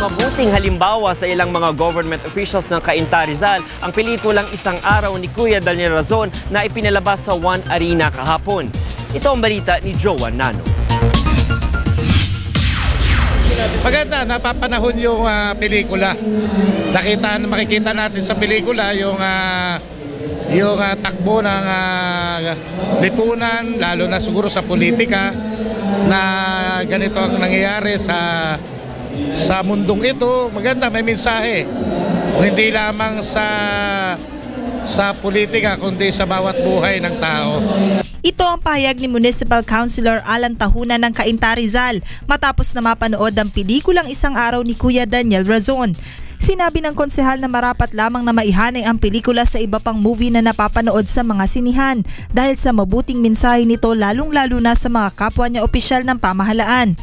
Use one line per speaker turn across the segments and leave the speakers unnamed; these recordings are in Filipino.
mabuting halimbawa sa ilang mga government officials ng Cainta Rizal ang pelikulang Isang Araw ni Kuya Daniel Razon na ipinalabas sa One Arena kahapon. Ito ang balita ni Joan Nano.
Maganda, napapanahon yung pelikula. Makikita natin sa pelikula yung takbo ng lipunan, lalo na siguro sa politika, na ganito ang nangyayari sa mundong ito. Maganda, may mensahe. Hindi lamang sa politika, kundi sa bawat buhay ng tao.
Ito ang pahayag ni Municipal Councilor Alan Tahuna ng Cainta Rizal matapos na mapanood ang pelikulang Isang Araw ni Kuya Daniel Razon. Sinabi ng konsehal na marapat lamang na maihanay ang pelikula sa iba pang movie na napapanood sa mga sinihan dahil sa mabuting mensahe nito lalong-lalo na sa mga kapwa niya opisyal ng pamahalaan.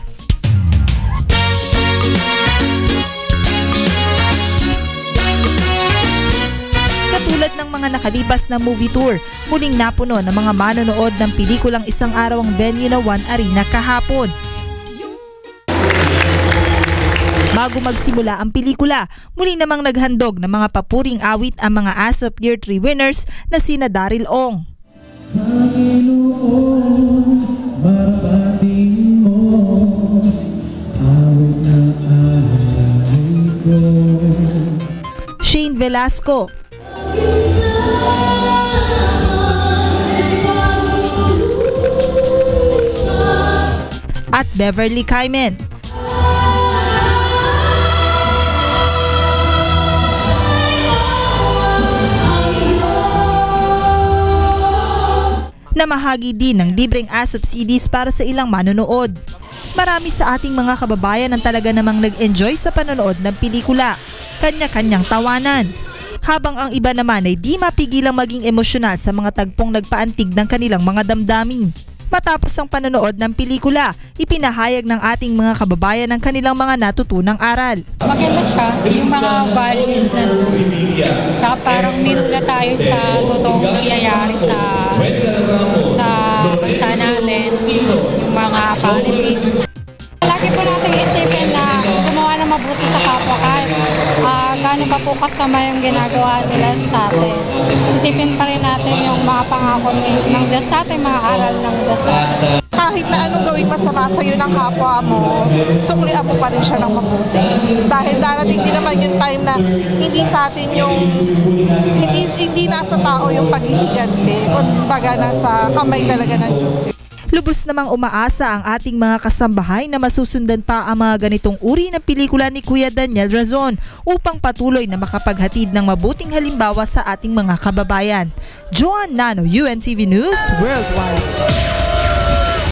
Katulad ng mga nakalibas na movie tour, muling napuno ng mga manonood ng pelikulang Isang Araw ang venue na One Arena kahapon. Bago magsimula ang pelikula, muli namang naghandog ng mga papuring awit ang mga As of Year 3 winners na sina Daryl Ong, Shane Velasco, at Beverly Cayman. Namahagi din ng libreng ASOP CDs para sa ilang manonood. Marami sa ating mga kababayan ang talaga namang nag-enjoy sa panonood ng pelikula, kanya-kanyang tawanan. Habang ang iba naman ay di mapigilang maging emosyonal sa mga tagpong nagpaantig ng kanilang mga damdamin. Matapos ang panonood ng pelikula, ipinahayag ng ating mga kababayan ang kanilang mga natutunang aral.
Maganda siya, yung mga values na tsaka parang mirror na tayo sa totoong nangyayari sa bansa natin, yung mga politics. Lagi po natin isipin na gumawa na mabuti sa kapwa kahit gaano pa po kasama yung ginagawa nila sa atin. Isipin pa rin natin yung mga pangako ng Diyos sa atin, mga aral ng Diyos sa atin.
Kahit na anong gawing masama sa'yo ng kapwa mo, suklian mo pa rin siya ng mabuti. Dahil darating din naman yung time na hindi sa atin yung, hindi nasa tao yung paghihiganti. Kumbaga nasa kamay talaga ng Diyos.
Lubos namang umaasa ang ating mga kasambahay na masusundan pa ang mga ganitong uri ng pelikula ni Kuya Daniel Razon upang patuloy na makapaghatid ng mabuting halimbawa sa ating mga kababayan. Joan Nano, UNTV News Worldwide.